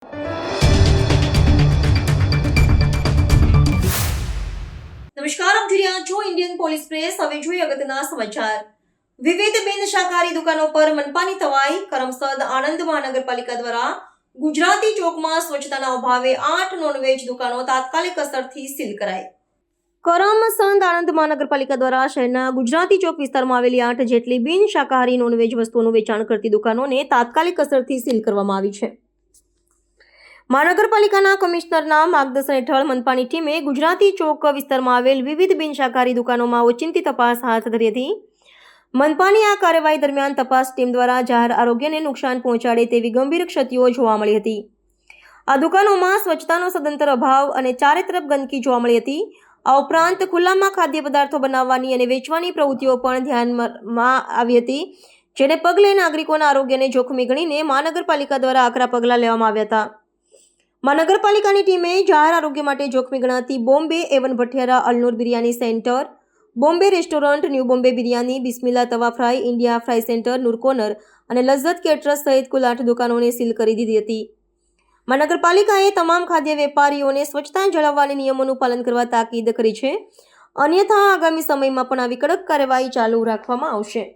નમસ્કાર, આપ જોઈ રહ્યા છો ઇન્ડિયન પોલીસ પ્રેસ। હવે જોઈએ અગત્યના સમાચાર। વિવિધ બિન શાકાહારી દુકાનો પર મનપાની તવાઈ। કરમસદ આણંદ મહાનગરપાલિકા દ્વારા ગુજરાતી ચોકમાં સ્વચ્છતાના અભાવે 8 નોનવેજ દુકાનો તાત્કાલિક અસરથી સીલ કરાઈ। કરમસદ આણંદ મહાનગરપાલિકા દ્વારા શહેરના ગુજરાતી ચોક વિસ્તારમાં આવેલી 8 જેટલી બિન શાકાહારી નોનવેજ વસ્તુઓનું વેચાણ કરતી દુકાનોને તાત્કાલિક અસરથી સીલ કરવામાં આવી છે। મહાનગરપાલિકાના કમિશનરના માર્ગદર્શન હેઠળ મનપાની ટીમે ગુજરાતી ચોક વિસ્તારમાં આવેલ વિવિધ બિન શાકાહારી દુકાનોમાં ઓચિંતી તપાસ હાથ ધરી હતી। મનપાની આ કાર્યવાહી દરમિયાન તપાસ ટીમ દ્વારા જાહેર આરોગ્યને નુકસાન પહોંચાડે તેવી ગંભીર ક્ષતિઓ જોવા મળી હતી। આ દુકાનોમાં સ્વચ્છતાનો સદંતર અભાવ અને ચારે તરફ ગંદકી જોવા મળી હતી। આ ઉપરાંત ખુલ્લામાં ખાદ્ય પદાર્થો બનાવવાની અને વેચવાની પ્રવૃત્તિઓ પણ ધ્યાનમાં આવી હતી, જેને પગલે નાગરિકોના આરોગ્યને જોખમી ગણીને મહાનગરપાલિકા દ્વારા આકરા પગલાં લેવામાં આવ્યા હતા। મહાનગરપાલિકાની ટીમે જાહેર આરોગ્ય માટે જોખમી ગણાતી Bombay Avon Bhathiyara Alnoor biryani centre, Bombay restaurant, new Bombay biryani, Bismillah tawa fry, India fry centre, Noor corner અને લઝ્ઝત કેટરર્સ સહિત કુલ 8 દુકાનોને સીલ કરી દીધી હતી। મહાનગરપાલિકાએ તમામ ખાદ્ય વેપારીઓને સ્વચ્છતા જાળવવાની નિયમોનું પાલન કરવા તાકીદ કરી છે, અન્યથા આગામી સમયમાં પણ આવી કડક કાર્યવાહી ચાલુ રાખવામાં આવશે।